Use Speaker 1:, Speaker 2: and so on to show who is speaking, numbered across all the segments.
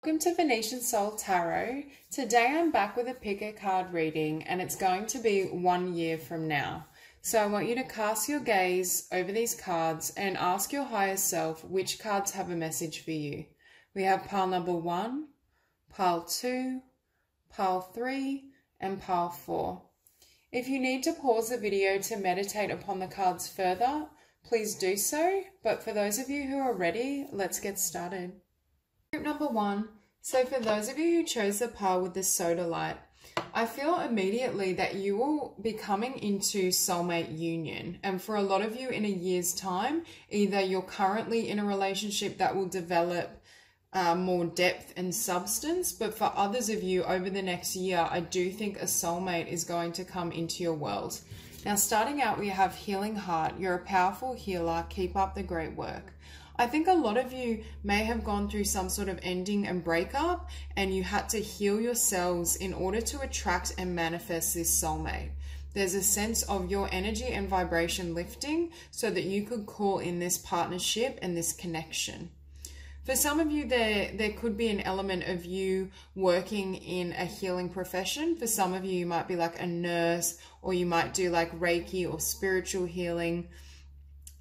Speaker 1: Welcome to Venusian Soul Tarot. Today I'm back with a pick a card reading and it's going to be 1 year from now. So I want you to cast your gaze over these cards and ask your higher self which cards have a message for you. We have pile number 1, pile 2, pile 3 and pile 4. If you need to pause the video to meditate upon the cards further, please do so. But for those of you who are ready, let's get started. Group number 1. So for those of you who chose the pile with the Sodalite, I feel immediately that you will be coming into soulmate union. And for a lot of you in a year's time, either you're currently in a relationship that will develop more depth and substance, but for others of you over the next year, I do think a soulmate is going to come into your world. Now, starting out, we have Healing Heart. You're a powerful healer. Keep up the great work. I think a lot of you may have gone through some sort of ending and breakup, and you had to heal yourselves in order to attract and manifest this soulmate. There's a sense of your energy and vibration lifting so that you could call in this partnership and this connection. For some of you, there could be an element of you working in a healing profession. For some of you, you might be like a nurse, or you might do like Reiki or spiritual healing.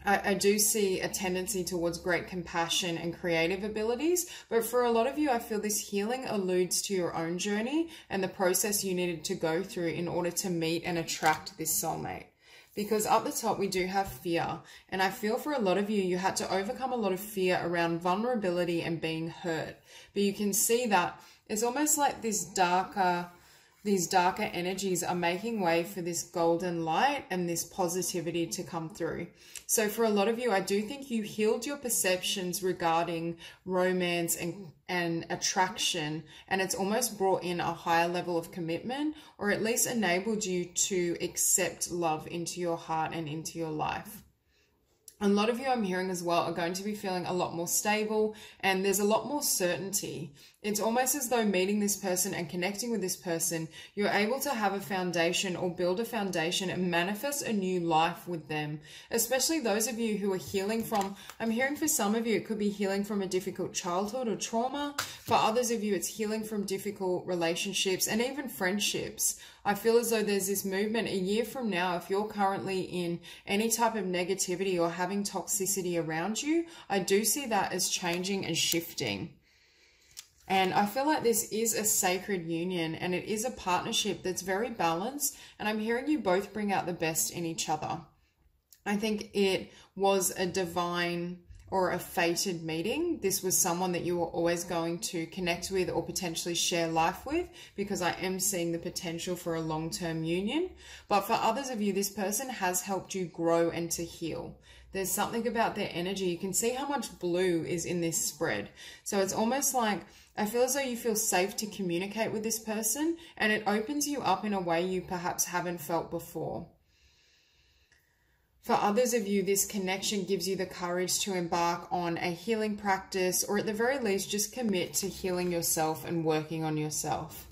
Speaker 1: I do see a tendency towards great compassion and creative abilities, but for a lot of you, I feel this healing alludes to your own journey and the process you needed to go through in order to meet and attract this soulmate. Because up the top, we do have fear. And I feel for a lot of you, you had to overcome a lot of fear around vulnerability and being hurt. But you can see that it's almost like these darker energies are making way for this golden light and this positivity to come through. So for a lot of you, I do think you healed your perceptions regarding romance and attraction, and it's almost brought in a higher level of commitment, or at least enabled you to accept love into your heart and into your life. A lot of you I'm hearing as well are going to be feeling a lot more stable, and there's a lot more certainty. It's almost as though meeting this person and connecting with this person, you're able to have a foundation or build a foundation and manifest a new life with them. Especially those of you who are healing from, I'm hearing for some of you, it could be healing from a difficult childhood or trauma. For others of you, it's healing from difficult relationships and even friendships. I feel as though there's this movement a year from now, if you're currently in any type of negativity or having toxicity around you, I do see that as changing and shifting. And I feel like this is a sacred union, and it is a partnership that's very balanced, and I'm hearing you both bring out the best in each other. I think it was a divine or a fated meeting. This was someone that you were always going to connect with or potentially share life with, because I am seeing the potential for a long-term union. But for others of you, this person has helped you grow and to heal. There's something about their energy. You can see how much blue is in this spread. So it's almost like, I feel as though you feel safe to communicate with this person, and it opens you up in a way you perhaps haven't felt before. For others of you, this connection gives you the courage to embark on a healing practice, or at the very least, just commit to healing yourself and working on yourself.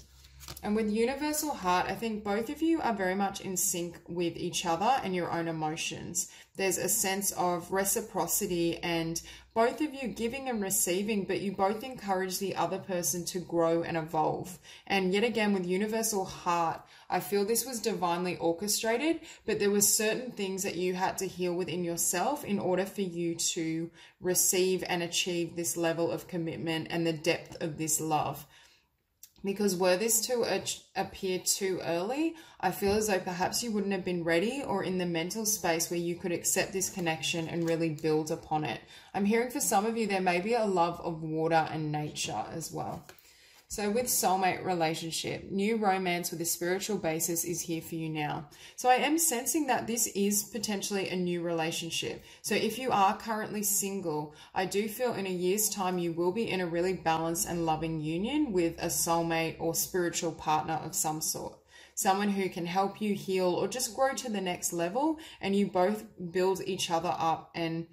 Speaker 1: And with Universal Heart, I think both of you are very much in sync with each other and your own emotions. There's a sense of reciprocity and both of you giving and receiving, but you both encourage the other person to grow and evolve. And yet again, with Universal Heart, I feel this was divinely orchestrated, but there were certain things that you had to heal within yourself in order for you to receive and achieve this level of commitment and the depth of this love. Because were this to appear too early, I feel as though perhaps you wouldn't have been ready or in the mental space where you could accept this connection and really build upon it. I'm hearing for some of you, there may be a love of water and nature as well. So with soulmate relationship, new romance with a spiritual basis is here for you now. So I am sensing that this is potentially a new relationship. So if you are currently single, I do feel in a year's time you will be in a really balanced and loving union with a soulmate or spiritual partner of some sort. Someone who can help you heal or just grow to the next level, and you both build each other up. And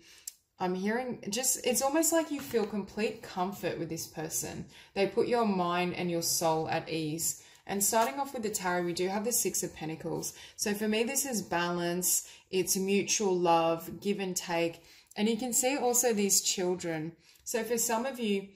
Speaker 1: I'm hearing just, it's almost like you feel complete comfort with this person. They put your mind and your soul at ease. And starting off with the tarot, we do have the Six of Pentacles. So for me, this is balance. It's mutual love, give and take. And you can see also these children. So for some of you,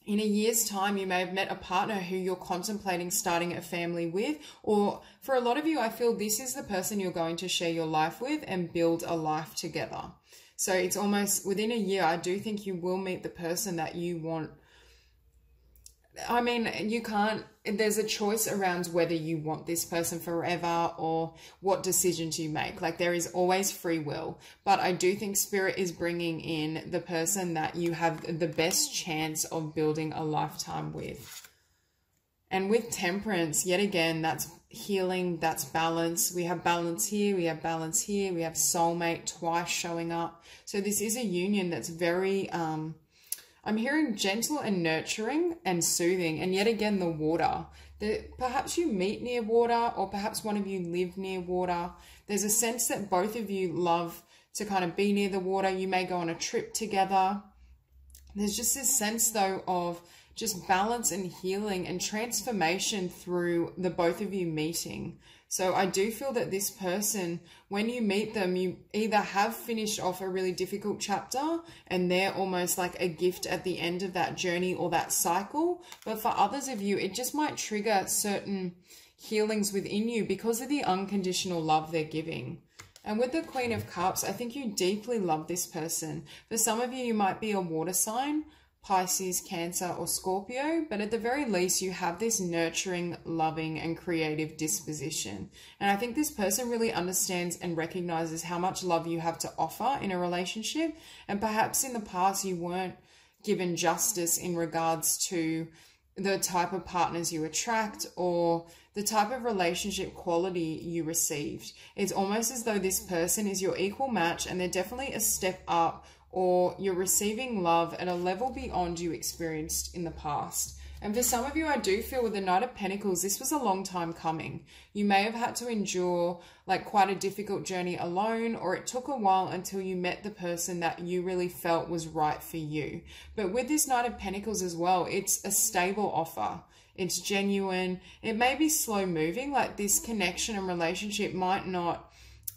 Speaker 1: in a year's time, you may have met a partner who you're contemplating starting a family with, or for a lot of you, I feel this is the person you're going to share your life with and build a life together. So it's almost within a year, I do think you will meet the person that you want. I mean, you can't, there's a choice around whether you want this person forever or what decisions you make. Like, there is always free will, but I do think Spirit is bringing in the person that you have the best chance of building a lifetime with. And with Temperance, yet again, that's healing, that's balance. We have balance here, we have balance here, we have soulmate twice showing up. So this is a union that's very, I'm hearing gentle and nurturing and soothing. And yet again, the water. Perhaps you meet near water, or perhaps one of you live near water. There's a sense that both of you love to kind of be near the water. You may go on a trip together. There's just this sense, though, of just balance and healing and transformation through the both of you meeting. So I do feel that this person, when you meet them, you either have finished off a really difficult chapter and they're almost like a gift at the end of that journey or that cycle. But for others of you, it just might trigger certain healings within you because of the unconditional love they're giving. And with the Queen of Cups, I think you deeply love this person. For some of you, you might be a water sign, Pisces, Cancer, or Scorpio, but at the very least, you have this nurturing, loving, and creative disposition. And I think this person really understands and recognizes how much love you have to offer in a relationship. And perhaps in the past, you weren't given justice in regards to the type of partners you attract or the type of relationship quality you received. It's almost as though this person is your equal match and they're definitely a step up, or you're receiving love at a level beyond you experienced in the past. And for some of you, I do feel with the Knight of Pentacles, this was a long time coming. You may have had to endure like quite a difficult journey alone, or it took a while until you met the person that you really felt was right for you. But with this Knight of Pentacles as well, it's a stable offer. It's genuine. It may be slow moving, like this connection and relationship might not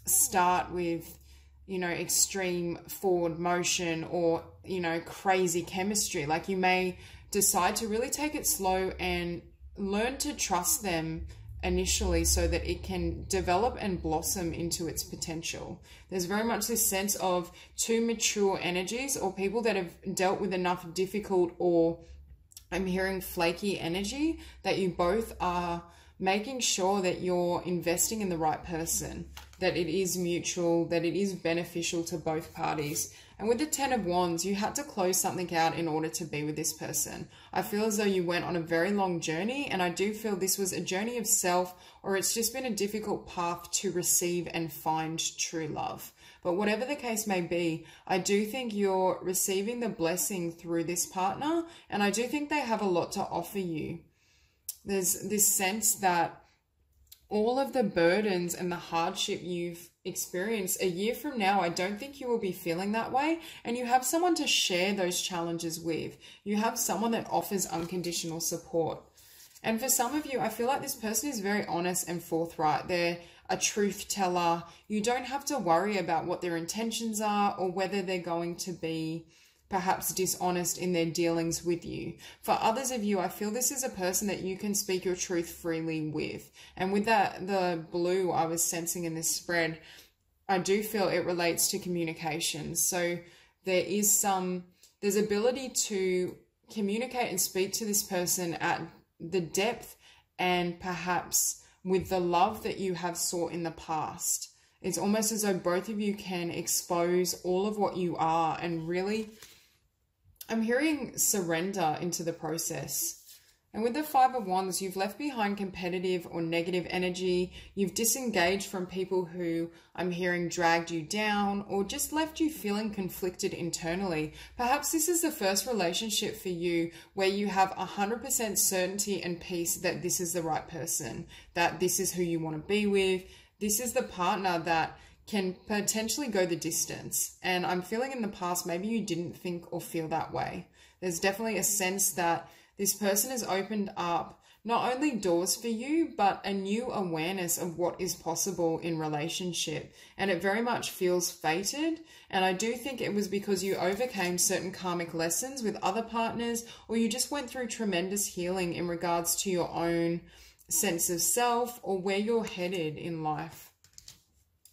Speaker 1: start with, you know, extreme forward motion or, you know, crazy chemistry. Like, you may decide to really take it slow and learn to trust them initially so that it can develop and blossom into its potential. There's very much this sense of two mature energies, or people that have dealt with enough difficult, or I'm hearing flaky energy, that you both are making sure that you're investing in the right person, that it is mutual, that it is beneficial to both parties. And with the Ten of Wands, you had to close something out in order to be with this person. I feel as though you went on a very long journey, and I do feel this was a journey of self, or it's just been a difficult path to receive and find true love. But whatever the case may be, I do think you're receiving the blessing through this partner, and I do think they have a lot to offer you. There's this sense that all of the burdens and the hardship you've experienced, a year from now, I don't think you will be feeling that way. And you have someone to share those challenges with. You have someone that offers unconditional support. And for some of you, I feel like this person is very honest and forthright. They're a truth teller. You don't have to worry about what their intentions are or whether they're going to be perhaps dishonest in their dealings with you. For others of you, I feel this is a person that you can speak your truth freely with. And with that, the blue I was sensing in this spread, I do feel it relates to communication. So there's ability to communicate and speak to this person at the depth and perhaps with the love that you have sought in the past. It's almost as though both of you can expose all of what you are and really, I'm hearing surrender into the process. And with the Five of Wands, you've left behind competitive or negative energy. You've disengaged from people who, I'm hearing, dragged you down or just left you feeling conflicted internally. Perhaps this is the first relationship for you where you have 100% certainty and peace that this is the right person, that this is who you want to be with. This is the partner that can potentially go the distance. And I'm feeling in the past, maybe you didn't think or feel that way. There's definitely a sense that this person has opened up not only doors for you, but a new awareness of what is possible in relationship. And it very much feels fated. And I do think it was because you overcame certain karmic lessons with other partners, or you just went through tremendous healing in regards to your own sense of self or where you're headed in life.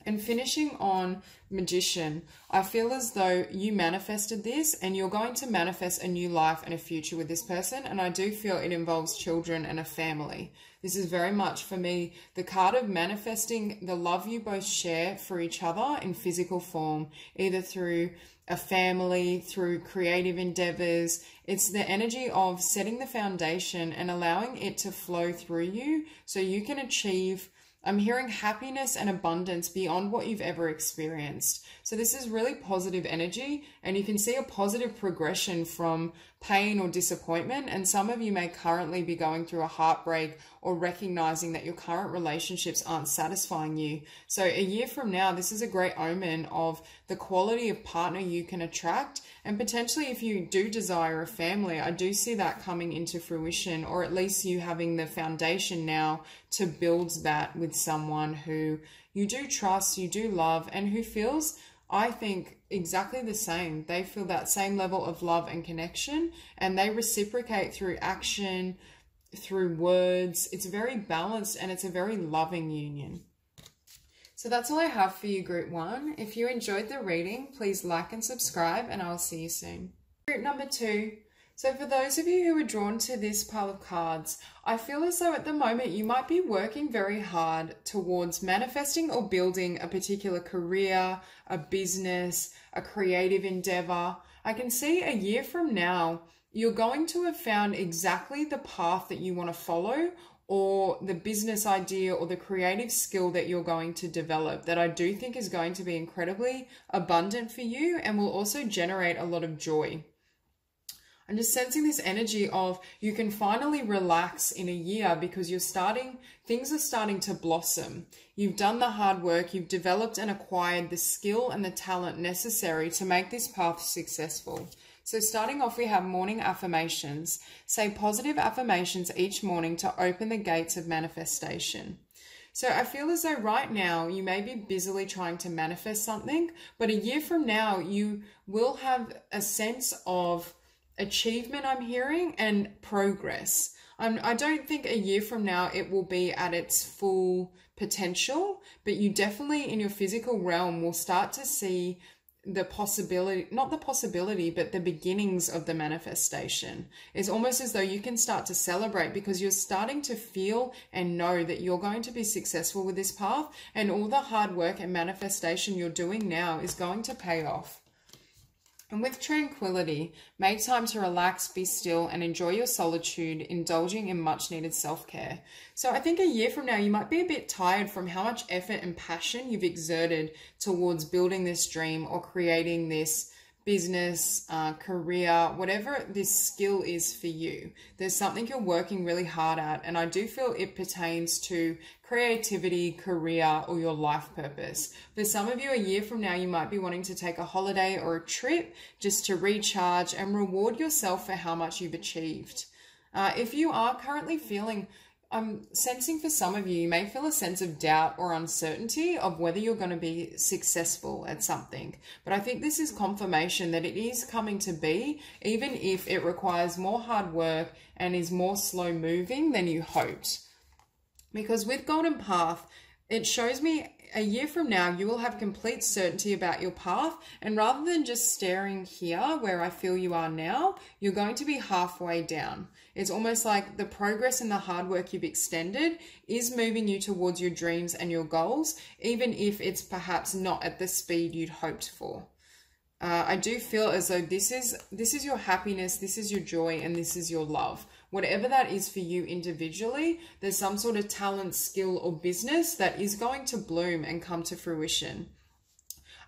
Speaker 1: And finishing on Magician, I feel as though you manifested this and you're going to manifest a new life and a future with this person. And I do feel it involves children and a family. This is very much for me the card of manifesting the love you both share for each other in physical form, either through a family, through creative endeavors. It's the energy of setting the foundation and allowing it to flow through you so you can achieve, I'm hearing, happiness and abundance beyond what you've ever experienced. So this is really positive energy, and you can see a positive progression from pain or disappointment. And some of you may currently be going through a heartbreak or recognizing that your current relationships aren't satisfying you. So a year from now, this is a great omen of the quality of partner you can attract. And potentially if you do desire a family, I do see that coming into fruition, or at least you having the foundation now to build that with someone who you do trust, you do love, and who feels, I think, exactly the same. They feel that same level of love and connection, and they reciprocate through action, through words. It's very balanced and it's a very loving union. So that's all I have for you, Group 1. If you enjoyed the reading, please like and subscribe, and I'll see you soon. Group number 2. So for those of you who are drawn to this pile of cards, I feel as though at the moment you might be working very hard towards manifesting or building a particular career, a business, a creative endeavor. I can see a year from now, you're going to have found exactly the path that you want to follow, or the business idea or the creative skill that you're going to develop, that I do think is going to be incredibly abundant for you and will also generate a lot of joy. I'm just sensing this energy of you can finally relax in a year because things are starting to blossom. You've done the hard work, you've developed and acquired the skill and the talent necessary to make this path successful. So starting off, we have morning affirmations. Say positive affirmations each morning to open the gates of manifestation. So I feel as though right now you may be busily trying to manifest something, but a year from now you will have a sense of achievement, I'm hearing, and progress. I don't think a year from now it will be at its full potential, but you definitely in your physical realm will start to see the possibility, not the possibility, but the beginnings of the manifestation. It's almost as though you can start to celebrate because you're starting to feel and know that you're going to be successful with this path, and all the hard work and manifestation you're doing now is going to pay off. And with tranquility, make time to relax, be still, and enjoy your solitude, indulging in much needed self-care. So I think a year from now, you might be a bit tired from how much effort and passion you've exerted towards building this dream or creating this business, career, whatever this skill is for you. There's something you're working really hard at, and I do feel it pertains to creativity, career, or your life purpose. For some of you, a year from now, you might be wanting to take a holiday or a trip just to recharge and reward yourself for how much you've achieved. If you are currently feeling, I'm sensing for some of you, you may feel a sense of doubt or uncertainty of whether you're going to be successful at something. But I think this is confirmation that it is coming to be, even if it requires more hard work and is more slow moving than you hoped. Because with Golden Path, it shows me a year from now, you will have complete certainty about your path. And rather than just staring here where I feel you are now, you're going to be halfway down. It's almost like the progress and the hard work you've extended is moving you towards your dreams and your goals, even if it's perhaps not at the speed you'd hoped for. I do feel as though this is your happiness, this is your joy, and this is your love. Whatever that is for you individually, there's some sort of talent, skill, or business that is going to bloom and come to fruition.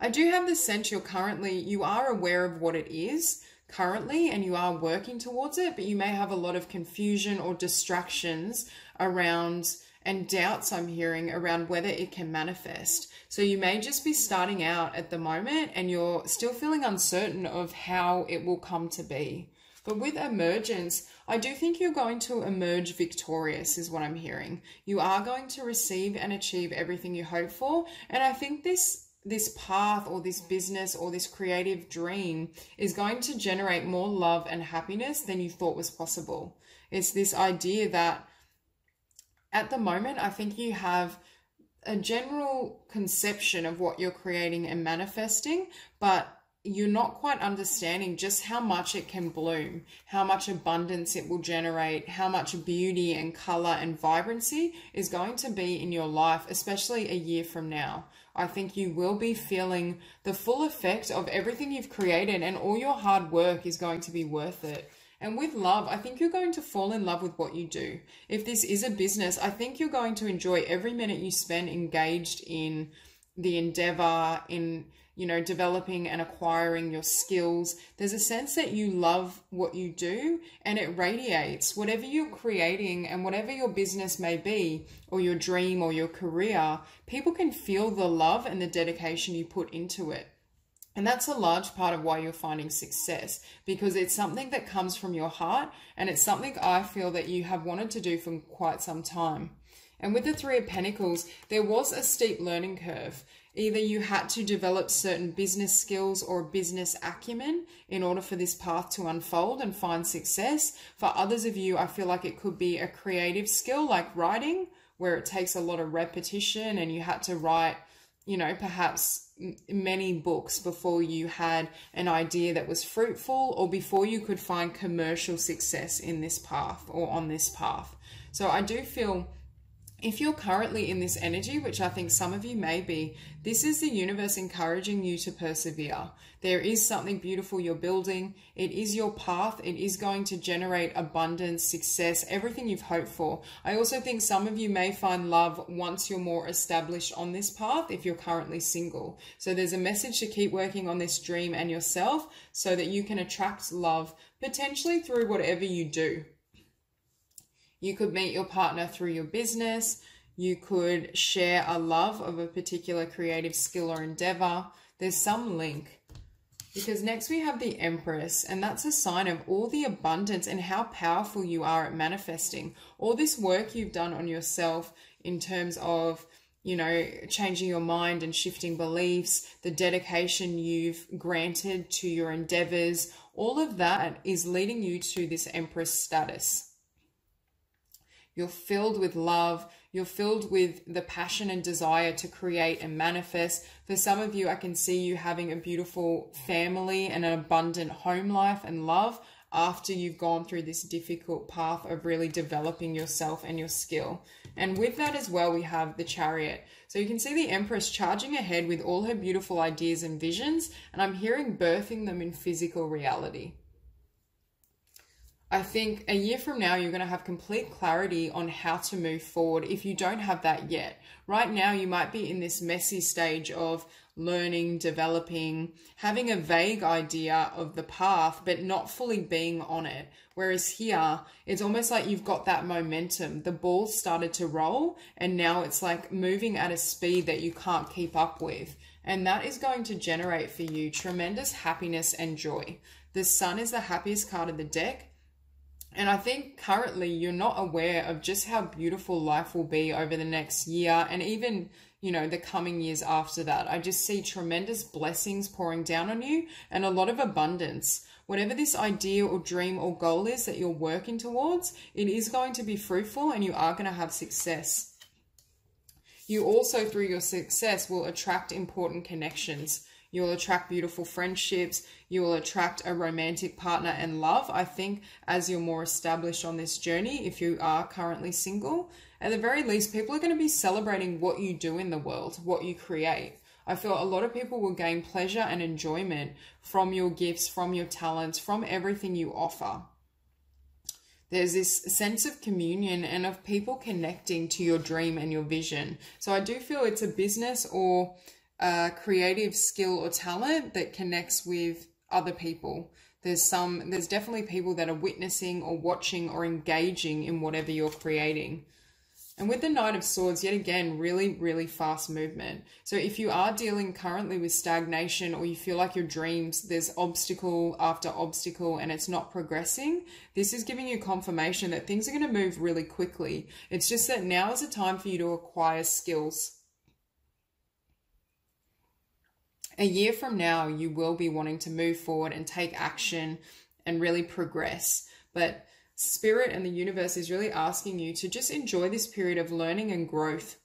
Speaker 1: I do have the sense you are aware of what it is currently and you are working towards it, but you may have a lot of confusion or distractions around and doubts I'm hearing around whether it can manifest. So you may just be starting out at the moment and you're still feeling uncertain of how it will come to be. But with emergence, I do think you're going to emerge victorious is what I'm hearing. You are going to receive and achieve everything you hope for. And I think this path or this business or this creative dream is going to generate more love and happiness than you thought was possible. It's this idea that at the moment, I think you have a general conception of what you're creating and manifesting, but you're not quite understanding just how much it can bloom, how much abundance it will generate, how much beauty and color and vibrancy is going to be in your life, especially a year from now. I think you will be feeling the full effect of everything you've created, and all your hard work is going to be worth it. And with love, I think you're going to fall in love with what you do. If this is a business, I think you're going to enjoy every minute you spend engaged in the endeavor, in developing and acquiring your skills. There's a sense that you love what you do, and it radiates. Whatever you're creating and whatever your business may be, or your dream or your career, people can feel the love and the dedication you put into it. And that's a large part of why you're finding success, because it's something that comes from your heart, and it's something I feel that you have wanted to do for quite some time. And with the Three of Pentacles, there was a steep learning curve. Either you had to develop certain business skills or business acumen in order for this path to unfold and find success. For others of you, I feel like it could be a creative skill like writing, where it takes a lot of repetition and you had to write, perhaps many books before you had an idea that was fruitful, or before you could find commercial success in this path or on this path. So I do feel, if you're currently in this energy, which I think some of you may be, this is the universe encouraging you to persevere. There is something beautiful you're building. It is your path. It is going to generate abundance, success, everything you've hoped for. I also think some of you may find love once you're more established on this path, if you're currently single. So there's a message to keep working on this dream and yourself so that you can attract love, potentially through whatever you do. You could meet your partner through your business. You could share a love of a particular creative skill or endeavor. There's some link. Because next we have the Empress, and that's a sign of all the abundance and how powerful you are at manifesting. All this work you've done on yourself in terms of, changing your mind and shifting beliefs, the dedication you've granted to your endeavors, all of that is leading you to this Empress status. You're filled with love. You're filled with the passion and desire to create and manifest. For some of you, I can see you having a beautiful family and an abundant home life and love after you've gone through this difficult path of really developing yourself and your skill. And with that as well, we have the Chariot. So you can see the Empress charging ahead with all her beautiful ideas and visions, and I'm hearing birthing them in physical reality. I think a year from now, you're going to have complete clarity on how to move forward if you don't have that yet. Right now, you might be in this messy stage of learning, developing, having a vague idea of the path, but not fully being on it. Whereas here, it's almost like you've got that momentum. The ball started to roll, and now it's like moving at a speed that you can't keep up with. And that is going to generate for you tremendous happiness and joy. The Sun is the happiest card of the deck. And I think currently you're not aware of just how beautiful life will be over the next year and even, the coming years after that. I just see tremendous blessings pouring down on you and a lot of abundance. Whatever this idea or dream or goal is that you're working towards, it is going to be fruitful and you are going to have success. You also, through your success, will attract important connections. You will attract beautiful friendships. You will attract a romantic partner and love, I think, as you're more established on this journey, if you are currently single. At the very least, people are going to be celebrating what you do in the world, what you create. I feel a lot of people will gain pleasure and enjoyment from your gifts, from your talents, from everything you offer. There's this sense of communion and of people connecting to your dream and your vision. So I do feel it's a business or a creative skill or talent that connects with other people. There's definitely people that are witnessing or watching or engaging in whatever you're creating. And with the Knight of Swords, yet again, really, really fast movement. So if you are dealing currently with stagnation, or you feel like your dreams, there's obstacle after obstacle and it's not progressing, this is giving you confirmation that things are going to move really quickly. It's just that now is a time for you to acquire skills. A year from now, you will be wanting to move forward and take action and really progress. But Spirit and the universe is really asking you to just enjoy this period of learning and growth.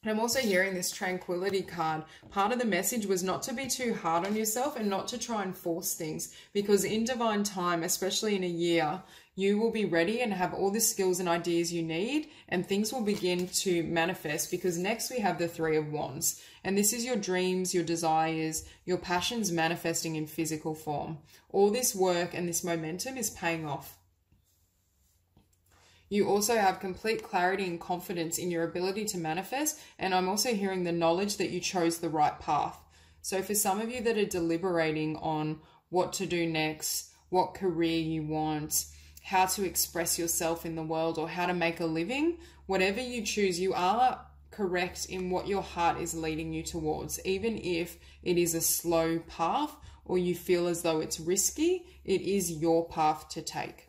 Speaker 1: And I'm also hearing this Tranquility card. Part of the message was not to be too hard on yourself and not to try and force things, because in divine time, especially in a year, you will be ready and have all the skills and ideas you need, and things will begin to manifest, because next we have the Three of Wands. And this is your dreams, your desires, your passions manifesting in physical form. All this work and this momentum is paying off. You also have complete clarity and confidence in your ability to manifest. And I'm also hearing the knowledge that you chose the right path. So for some of you that are deliberating on what to do next, what career you want, how to express yourself in the world, or how to make a living, whatever you choose, you are correct in what your heart is leading you towards. Even if it is a slow path or you feel as though it's risky, it is your path to take.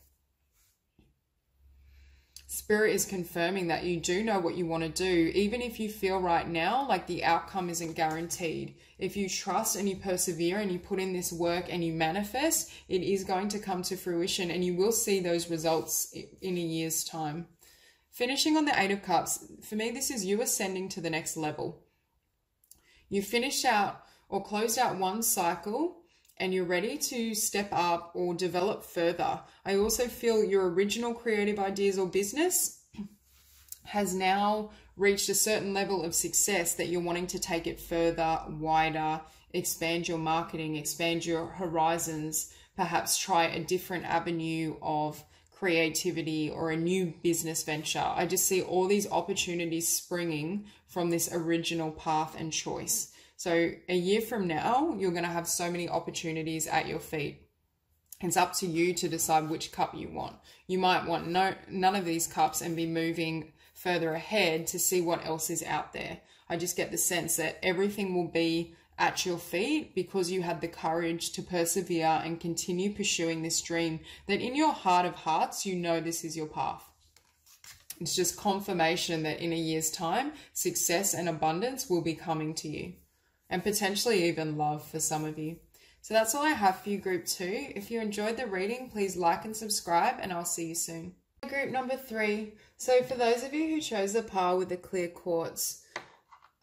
Speaker 1: Spirit is confirming that you do know what you want to do, even if you feel right now like the outcome isn't guaranteed. If you trust and you persevere and you put in this work and you manifest, it is going to come to fruition, and you will see those results in a year's time. Finishing on the Eight of Cups, for me, this is you ascending to the next level. You finished out or closed out one cycle, and you're ready to step up or develop further. I also feel your original creative ideas or business has now reached a certain level of success that you're wanting to take it further, wider, expand your marketing, expand your horizons, perhaps try a different avenue of creativity or a new business venture. I just see all these opportunities springing from this original path and choice. So a year from now, you're going to have so many opportunities at your feet. It's up to you to decide which cup you want. You might want none of these cups and be moving further ahead to see what else is out there. I just get the sense that everything will be at your feet because you had the courage to persevere and continue pursuing this dream that in your heart of hearts, you know this is your path. It's just confirmation that in a year's time, success and abundance will be coming to you. And potentially even love for some of you. So that's all I have for you, Group 2. If you enjoyed the reading, please like and subscribe, and I'll see you soon. Group number 3. So for those of you who chose the pile with the clear quartz,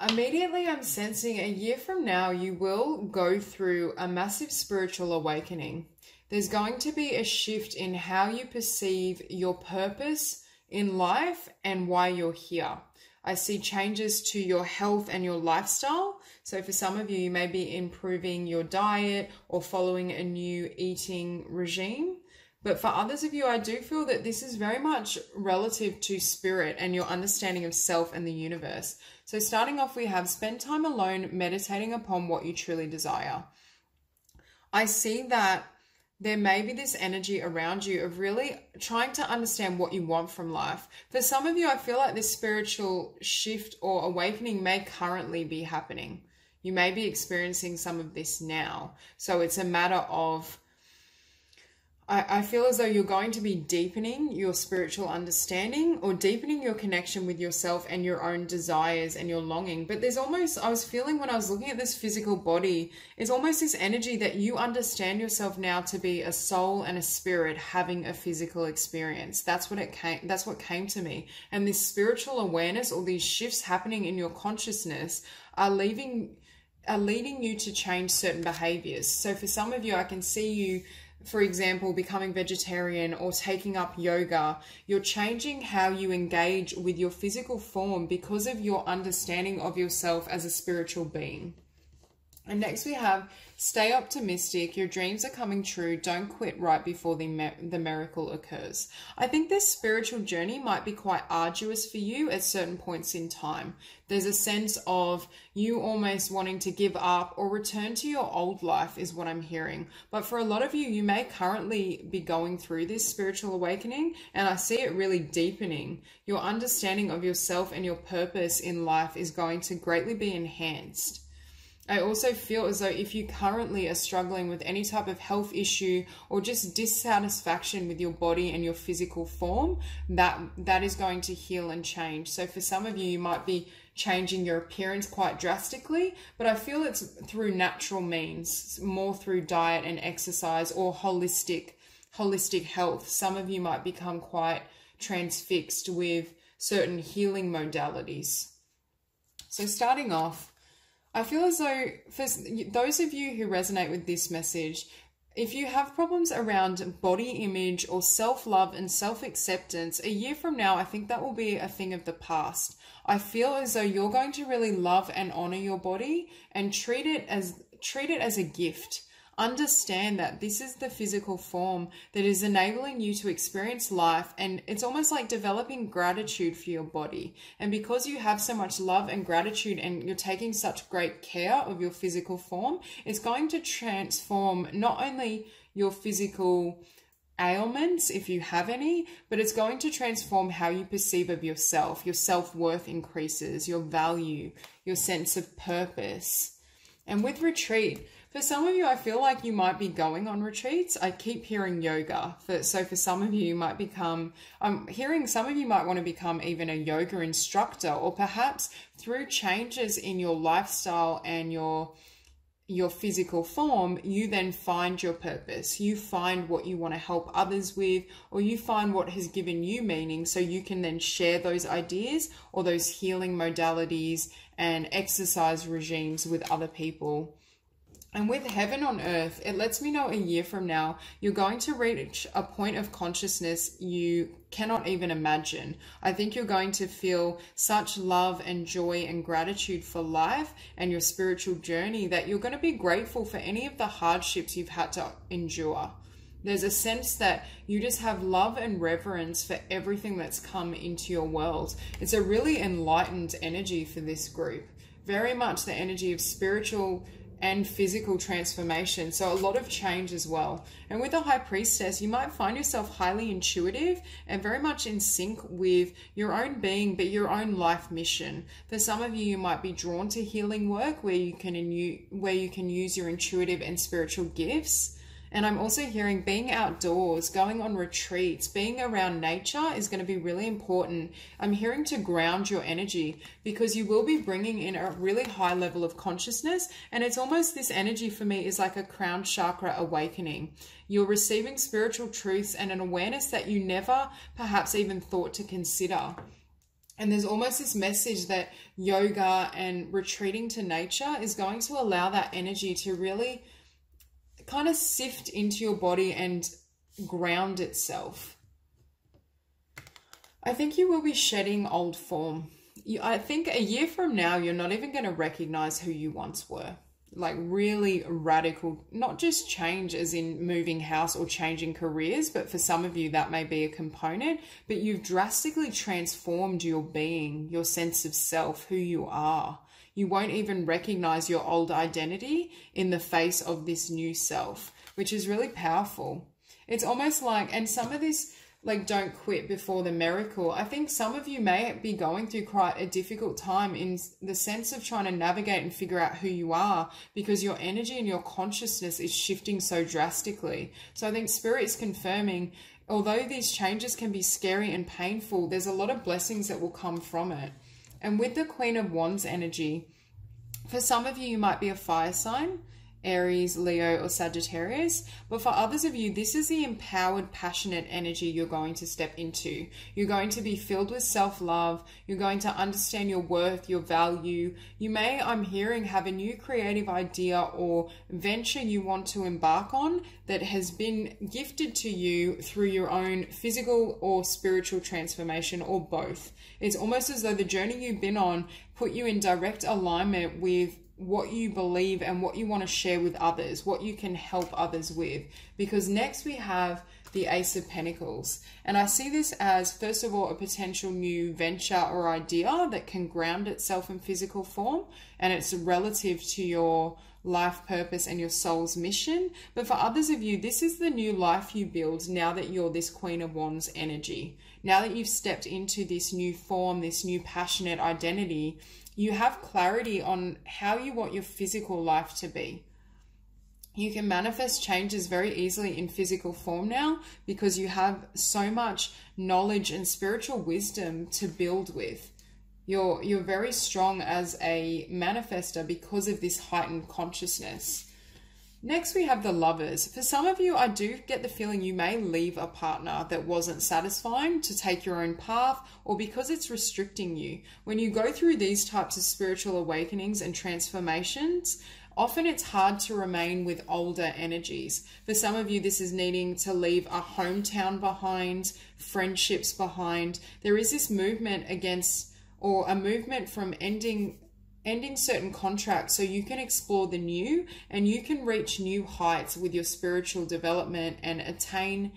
Speaker 1: immediately I'm sensing a year from now, you will go through a massive spiritual awakening. There's going to be a shift in how you perceive your purpose in life and why you're here. I see changes to your health and your lifestyle. So for some of you, you may be improving your diet or following a new eating regime. But for others of you, I do feel that this is very much relative to spirit and your understanding of self and the universe. So starting off, we have spend time alone meditating upon what you truly desire. I see that there may be this energy around you of really trying to understand what you want from life. For some of you, I feel like this spiritual shift or awakening may currently be happening. You may be experiencing some of this now. So it's a matter of, I feel as though you're going to be deepening your spiritual understanding or deepening your connection with yourself and your own desires and your longing. But there's almost, I was feeling when I was looking at this physical body, it's almost this energy that you understand yourself now to be a soul and a spirit having a physical experience. That's what came to me. And this spiritual awareness or these shifts happening in your consciousness are leading you to change certain behaviors. So for some of you, I can see you, for example, becoming vegetarian or taking up yoga. You're changing how you engage with your physical form because of your understanding of yourself as a spiritual being. And next we have, stay optimistic. Your dreams are coming true. Don't quit right before the miracle occurs. I think this spiritual journey might be quite arduous for you at certain points in time. There's a sense of you almost wanting to give up or return to your old life is what I'm hearing. But for a lot of you, you may currently be going through this spiritual awakening, and I see it really deepening. Your understanding of yourself and your purpose in life is going to greatly be enhanced. I also feel as though if you currently are struggling with any type of health issue or just dissatisfaction with your body and your physical form, that is going to heal and change. So for some of you, you might be changing your appearance quite drastically, but I feel it's through natural means, more through diet and exercise or holistic health. Some of you might become quite transfixed with certain healing modalities. So starting off, I feel as though for those of you who resonate with this message, if you have problems around body image or self-love and self-acceptance, a year from now, I think that will be a thing of the past. I feel as though you're going to really love and honor your body and treat it as a gift. Understand that this is the physical form that is enabling you to experience life, and it's almost like developing gratitude for your body. And because you have so much love and gratitude and you're taking such great care of your physical form, it's going to transform not only your physical ailments, if you have any, but it's going to transform how you perceive of yourself. Your self-worth increases, your value, your sense of purpose. And with retreat, for some of you, I feel like you might be going on retreats. I keep hearing yoga. So for some of you, you might become, I'm hearing some of you might want to become even a yoga instructor, or perhaps through changes in your lifestyle and your physical form, you then find your purpose. You find what you want to help others with, or you find what has given you meaning, so you can then share those ideas or those healing modalities and exercise regimes with other people. And with heaven on earth, it lets me know a year from now, you're going to reach a point of consciousness you cannot even imagine. I think you're going to feel such love and joy and gratitude for life and your spiritual journey that you're going to be grateful for any of the hardships you've had to endure. There's a sense that you just have love and reverence for everything that's come into your world. It's a really enlightened energy for this group. Very much the energy of spiritual and physical transformation, so a lot of change as well. And with the High Priestess, you might find yourself highly intuitive and very much in sync with your own being, but your own life mission. For some of you, you might be drawn to healing work where you can use your intuitive and spiritual gifts. And I'm also hearing being outdoors, going on retreats, being around nature is going to be really important. I'm hearing to ground your energy, because you will be bringing in a really high level of consciousness. And it's almost, this energy for me is like a crown chakra awakening. You're receiving spiritual truths and an awareness that you never perhaps even thought to consider. And there's almost this message that yoga and retreating to nature is going to allow that energy to really kind of sift into your body and ground itself. I think you will be shedding old form. I think a year from now, you're not even going to recognize who you once were. Like really radical, not just change as in moving house or changing careers, but for some of you that may be a component, but you've drastically transformed your being, your sense of self, who you are. You won't even recognize your old identity in the face of this new self, which is really powerful. It's almost like, and some of this, like, don't quit before the miracle. I think some of you may be going through quite a difficult time in the sense of trying to navigate and figure out who you are, because your energy and your consciousness is shifting so drastically. So I think Spirit is confirming, although these changes can be scary and painful, there's a lot of blessings that will come from it. And with the Queen of Wands energy, for some of you, you might be a fire sign, Aries, Leo, or Sagittarius. But for others of you, this is the empowered, passionate energy you're going to step into. You're going to be filled with self-love. You're going to understand your worth, your value. You may, I'm hearing, have a new creative idea or venture you want to embark on that has been gifted to you through your own physical or spiritual transformation, or both. It's almost as though the journey you've been on put you in direct alignment with what you believe and what you want to share with others, what you can help others with. Because next we have the Ace of Pentacles. And I see this as, first of all, a potential new venture or idea that can ground itself in physical form, and it's relative to your life purpose and your soul's mission. But for others of you, this is the new life you build now that you're this Queen of Wands energy. Now that you've stepped into this new form, this new passionate identity, you have clarity on how you want your physical life to be. You can manifest changes very easily in physical form now because you have so much knowledge and spiritual wisdom to build with. You're very strong as a manifester because of this heightened consciousness. Next, we have the Lovers. For some of you, I do get the feeling you may leave a partner that wasn't satisfying to take your own path, or because it's restricting you. When you go through these types of spiritual awakenings and transformations, often it's hard to remain with older energies. For some of you, this is needing to leave a hometown behind, friendships behind. There is this movement against, or a movement from ending certain contracts so you can explore the new and you can reach new heights with your spiritual development and attain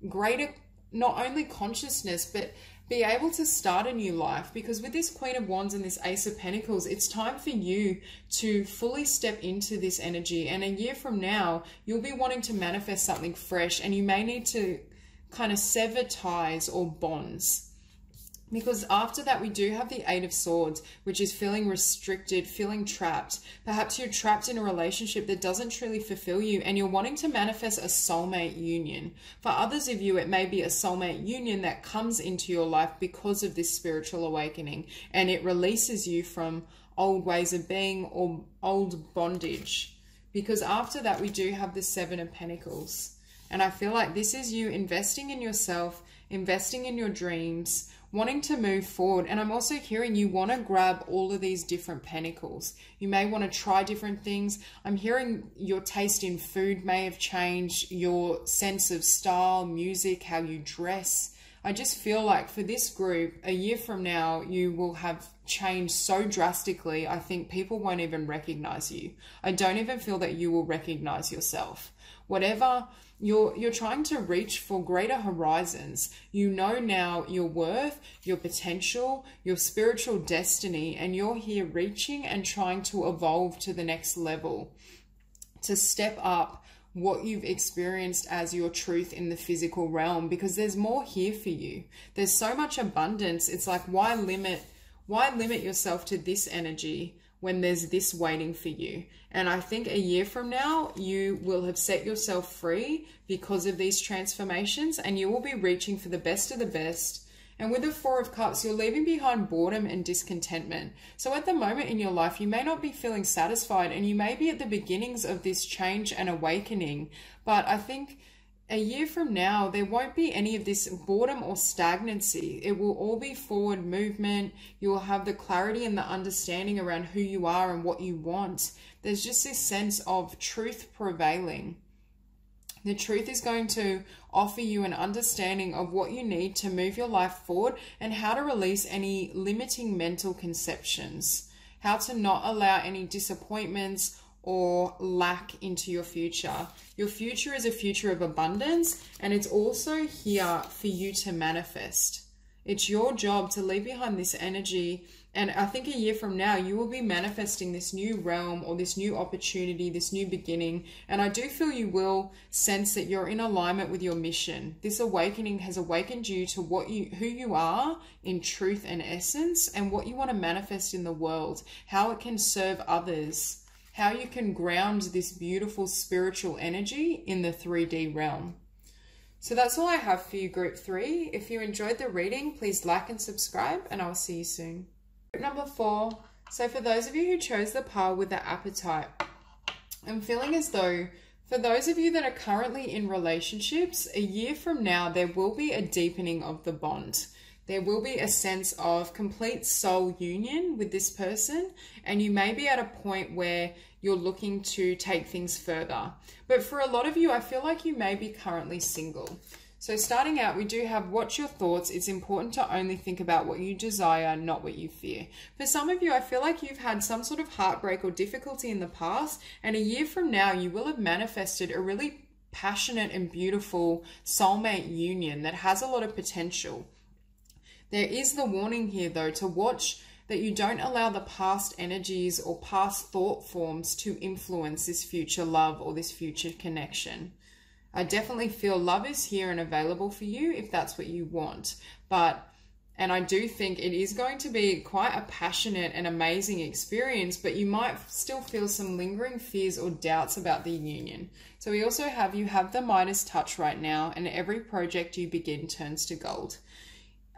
Speaker 1: greater, not only consciousness, but be able to start a new life. Because with this Queen of Wands and this Ace of Pentacles, it's time for you to fully step into this energy. And a year from now, you'll be wanting to manifest something fresh, and you may need to kind of sever ties or bonds. Because after that, we do have the Eight of Swords, which is feeling restricted, feeling trapped. Perhaps you're trapped in a relationship that doesn't truly fulfill you, and you're wanting to manifest a soulmate union. For others of you, it may be a soulmate union that comes into your life because of this spiritual awakening, and it releases you from old ways of being or old bondage. Because after that, we do have the Seven of Pentacles. And I feel like this is you investing in yourself, investing in your dreams, wanting to move forward. And I'm also hearing you want to grab all of these different pentacles. You may want to try different things. I'm hearing your taste in food may have changed, your sense of style, music, how you dress. I just feel like for this group, a year from now, you will have changed so drastically, I think people won't even recognize you. I don't even feel that you will recognize yourself. Whatever you're trying to reach for greater horizons. You know now your worth, your potential, your spiritual destiny, and you're here reaching and trying to evolve to the next level, to step up what you've experienced as your truth in the physical realm, because there's more here for you. There's so much abundance. It's like, why limit yourself to this energy when there's this waiting for you? And I think a year from now, you will have set yourself free because of these transformations, and you will be reaching for the best of the best. And with the Four of Cups, you're leaving behind boredom and discontentment. So at the moment in your life, you may not be feeling satisfied, and you may be at the beginnings of this change and awakening. But I think a year from now, there won't be any of this boredom or stagnancy. It will all be forward movement. You will have the clarity and the understanding around who you are and what you want. There's just this sense of truth prevailing. The truth is going to offer you an understanding of what you need to move your life forward and how to release any limiting mental conceptions, how to not allow any disappointments or lack into your future. Your future is a future of abundance, and it's also here for you to manifest. It's your job to leave behind this energy, and I think a year from now you will be manifesting this new realm or this new opportunity, this new beginning. And I do feel you will sense that you're in alignment with your mission. This awakening has awakened you to who you are in truth and essence, and what you want to manifest in the world, how it can serve others, how you can ground this beautiful spiritual energy in the 3D realm. So that's all I have for you, Group 3. If you enjoyed the reading, please like and subscribe, and I'll see you soon. Group number 4. So for those of you who chose the pile with the Apatite, I'm feeling as though for those of you that are currently in relationships, a year from now, there will be a deepening of the bond. There will be a sense of complete soul union with this person, and you may be at a point where you're looking to take things further. But for a lot of you, I feel like you may be currently single. So starting out, we do have watch your thoughts. It's important to only think about what you desire, not what you fear. For some of you, I feel like you've had some sort of heartbreak or difficulty in the past, and a year from now, you will have manifested a really passionate and beautiful soulmate union that has a lot of potential. There is the warning here, though, to watch that you don't allow the past energies or past thought forms to influence this future love or this future connection. I definitely feel love is here and available for you if that's what you want. And I do think it is going to be quite a passionate and amazing experience, but you might still feel some lingering fears or doubts about the union. So we also have, you have the Midas touch right now, and every project you begin turns to gold.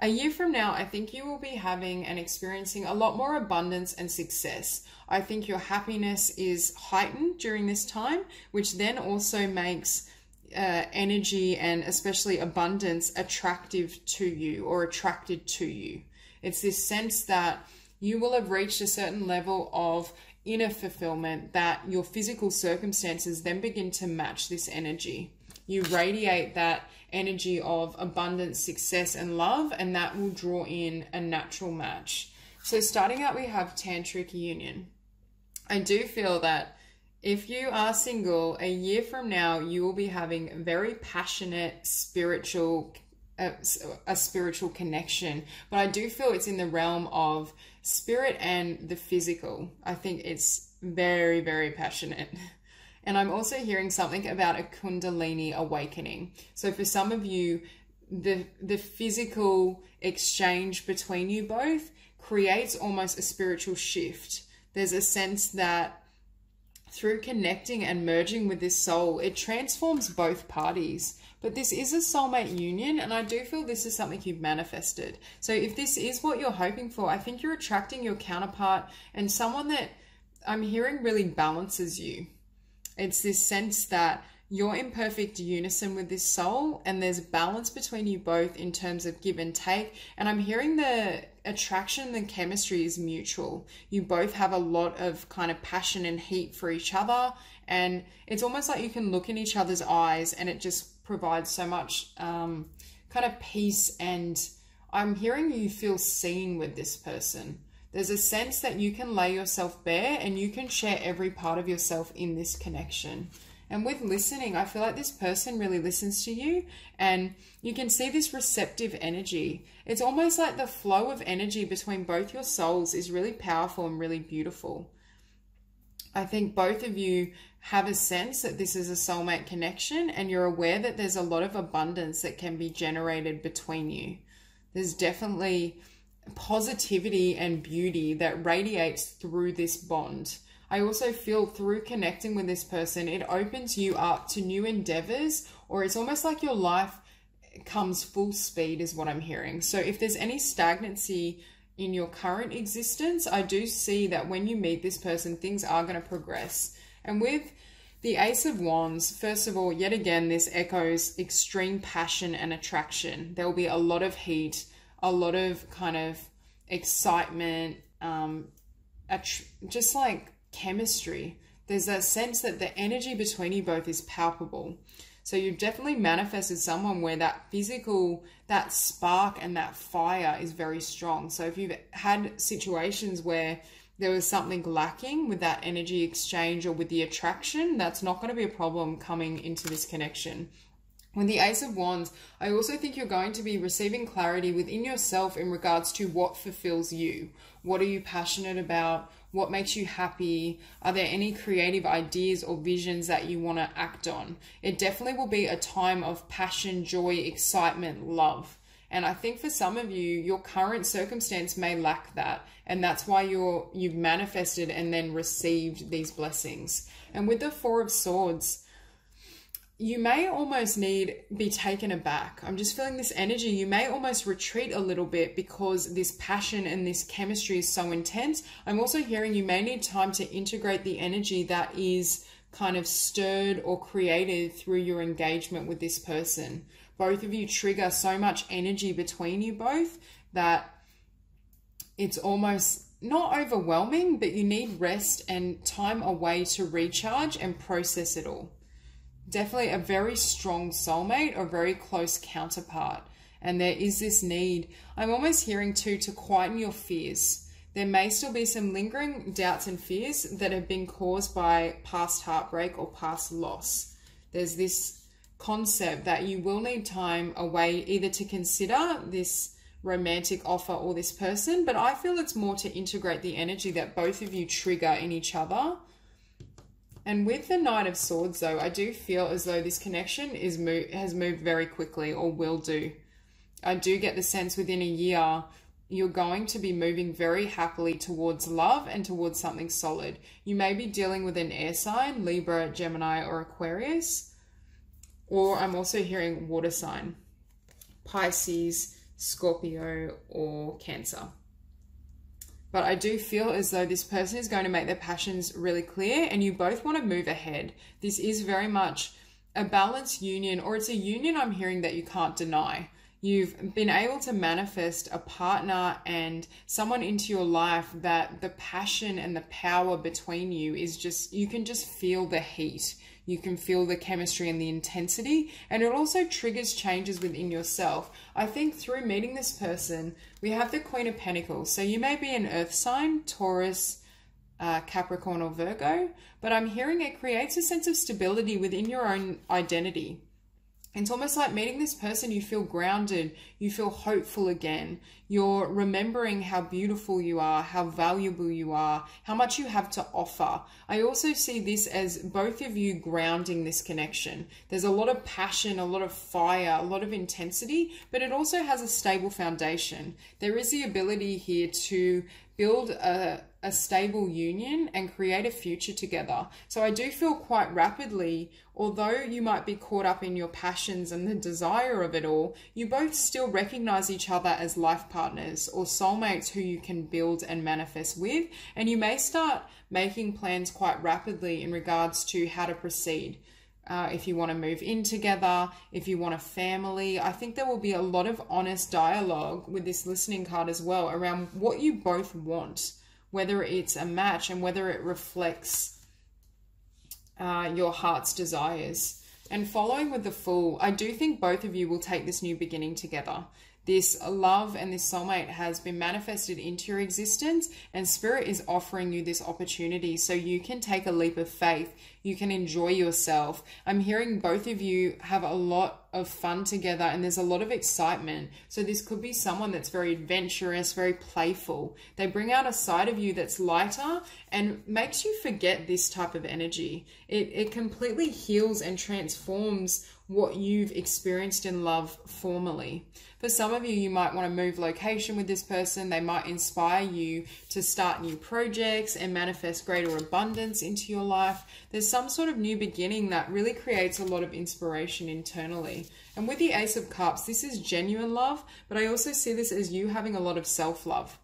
Speaker 1: A year from now, I think you will be having and experiencing a lot more abundance and success. I think your happiness is heightened during this time, which then also makes energy and especially abundance attractive to you or attracted to you. It's this sense that you will have reached a certain level of inner fulfillment that your physical circumstances then begin to match this energy. You radiate that energy of abundance, success, and love, and that will draw in a natural match. So starting out, we have tantric union. I do feel that if you are single, a year from now, you will be having very passionate a spiritual connection. But I do feel it's in the realm of spirit and the physical. I think it's very, very passionate. And I'm also hearing something about a Kundalini awakening. So for some of you, the physical exchange between you both creates almost a spiritual shift. There's a sense that through connecting and merging with this soul, it transforms both parties. But this is a soulmate union, and I do feel this is something you've manifested. So if this is what you're hoping for, I think you're attracting your counterpart and someone that I'm hearing really balances you. It's this sense that you're in perfect unison with this soul, and there's balance between you both in terms of give and take. And I'm hearing the attraction and chemistry is mutual. You both have a lot of kind of passion and heat for each other, and it's almost like you can look in each other's eyes, and it just provides so much kind of peace. And I'm hearing you feel seen with this person. There's a sense that you can lay yourself bare and you can share every part of yourself in this connection. And with listening, I feel like this person really listens to you, and you can see this receptive energy. It's almost like the flow of energy between both your souls is really powerful and really beautiful. I think both of you have a sense that this is a soulmate connection, and you're aware that there's a lot of abundance that can be generated between you. There's definitely positivity and beauty that radiates through this bond. I also feel through connecting with this person, it opens you up to new endeavors, or it's almost like your life comes full speed is what I'm hearing. So if there's any stagnancy in your current existence, I do see that when you meet this person, things are going to progress. And with the Ace of Wands, first of all, yet again, this echoes extreme passion and attraction. There will be a lot of heat, a lot of kind of excitement, just like chemistry. There's a sense that the energy between you both is palpable. So you've definitely manifested someone where that physical, that spark and that fire is very strong. So if you've had situations where there was something lacking with that energy exchange or with the attraction, that's not going to be a problem coming into this connection. With the Ace of Wands, I also think you're going to be receiving clarity within yourself in regards to what fulfills you. What are you passionate about? What makes you happy? Are there any creative ideas or visions that you want to act on? It definitely will be a time of passion, joy, excitement, love. And I think for some of you, your current circumstance may lack that. And that's why you've manifested and then received these blessings. And with the Four of Swords, you may almost be taken aback. I'm just feeling this energy. You may almost retreat a little bit because this passion and this chemistry is so intense. I'm also hearing you may need time to integrate the energy that is kind of stirred or created through your engagement with this person. Both of you trigger so much energy between you both that it's almost not overwhelming, but you need rest and time away to recharge and process it all. definitely a very strong soulmate or very close counterpart. And there is this need, I'm almost hearing too, to quieten your fears. There may still be some lingering doubts and fears that have been caused by past heartbreak or past loss. There's this concept that you will need time away either to consider this romantic offer or this person, but I feel it's more to integrate the energy that both of you trigger in each other. And with the Knight of Swords though, I do feel as though this connection has moved very quickly, or will do. I do get the sense within a year, you're going to be moving very happily towards love and towards something solid. You may be dealing with an air sign, Libra, Gemini, or Aquarius. Or I'm also hearing water sign, Pisces, Scorpio, or Cancer. But I do feel as though this person is going to make their passions really clear and you both want to move ahead. This is very much a balanced union, or it's a union I'm hearing that you can't deny. You've been able to manifest a partner and someone into your life that the passion and the power between you is just, you can just feel the heat. You can feel the chemistry and the intensity, and it also triggers changes within yourself. I think through meeting this person, we have the Queen of Pentacles. So you may be an earth sign, Taurus, Capricorn, or Virgo, but I'm hearing it creates a sense of stability within your own identity. It's almost like meeting this person, you feel grounded, you feel hopeful again. You're remembering how beautiful you are, how valuable you are, how much you have to offer. I also see this as both of you grounding this connection. There's a lot of passion, a lot of fire, a lot of intensity, but it also has a stable foundation. There is the ability here to build a stable union and create a future together. So I do feel quite rapidly, although you might be caught up in your passions and the desire of it all, you both still recognize each other as life partners or soulmates who you can build and manifest with. And you may start making plans quite rapidly in regards to how to proceed. If you want to move in together, if you want a family, I think there will be a lot of honest dialogue with this listening card as well around what you both want, whether it's a match and whether it reflects your heart's desires. And following with the Fool, I do think both of you will take this new beginning together. This love and this soulmate has been manifested into your existence, and Spirit is offering you this opportunity so you can take a leap of faith. You can enjoy yourself. I'm hearing both of you have a lot of fun together and there's a lot of excitement. So this could be someone that's very adventurous, very playful. They bring out a side of you that's lighter and makes you forget this type of energy. It completely heals and transforms what you've experienced in love formerly. For some of you, you might want to move location with this person. They might inspire you to start new projects and manifest greater abundance into your life. There's some sort of new beginning that really creates a lot of inspiration internally. And with the Ace of Cups, this is genuine love, but I also see this as you having a lot of self-love.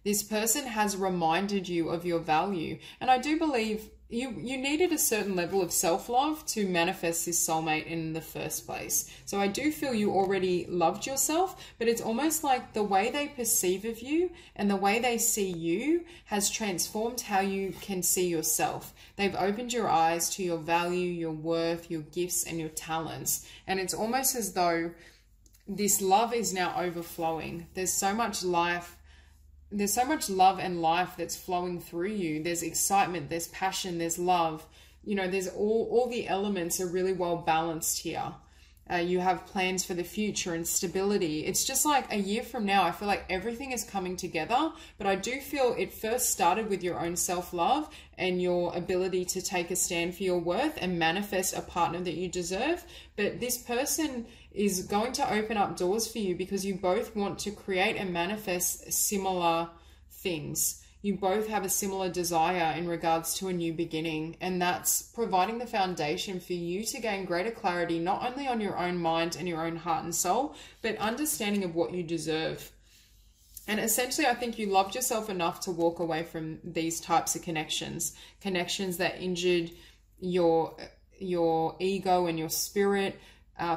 Speaker 1: This person has reminded you of your value. And I do believe you needed a certain level of self-love to manifest this soulmate in the first place. So I do feel you already loved yourself, but it's almost like the way they perceive of you and the way they see you has transformed how you can see yourself. They've opened your eyes to your value, your worth, your gifts, and your talents. And it's almost as though this love is now overflowing. There's so much life. There's so much love and life that's flowing through you. There's excitement, there's passion, there's love. You know, there's all the elements are really well balanced here. You have plans for the future and stability. It's just like a year from now, I feel like everything is coming together, but I do feel it first started with your own self-love and your ability to take a stand for your worth and manifest a partner that you deserve. But this person is going to open up doors for you because you both want to create and manifest similar things. You both have a similar desire in regards to a new beginning, and that's providing the foundation for you to gain greater clarity, not only on your own mind and your own heart and soul, but understanding of what you deserve. And essentially, I think you loved yourself enough to walk away from these types of connections that injured your ego and your spirit,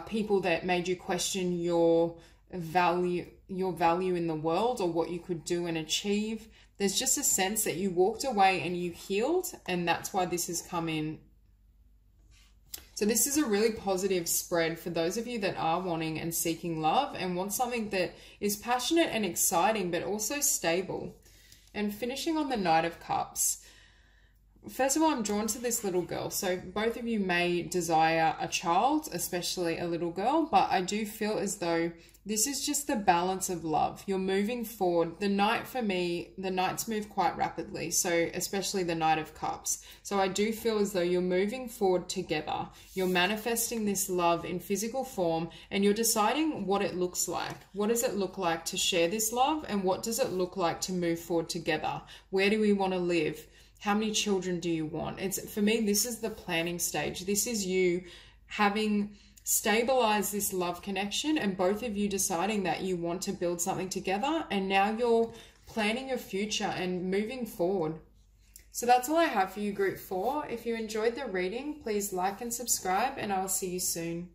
Speaker 1: people that made you question your value in the world or what you could do and achieve. There's just a sense that you walked away and you healed, and that's why this has come in. So this is a really positive spread for those of you that are wanting and seeking love and want something that is passionate and exciting, but also stable. And finishing on the Knight of Cups. First of all, I'm drawn to this little girl. So both of you may desire a child, especially a little girl, but I do feel as though this is just the balance of love. You're moving forward. The Knight, for me, the Knights move quite rapidly, so especially the Knight of Cups. So I do feel as though you're moving forward together. You're manifesting this love in physical form, and you're deciding what it looks like. What does it look like to share this love, and what does it look like to move forward together? Where do we want to live? How many children do you want? For me, this is the planning stage. This is you having stabilized this love connection and both of you deciding that you want to build something together, and now you're planning your future and moving forward. So that's all I have for you, Group 4. If you enjoyed the reading, please like and subscribe, and I'll see you soon.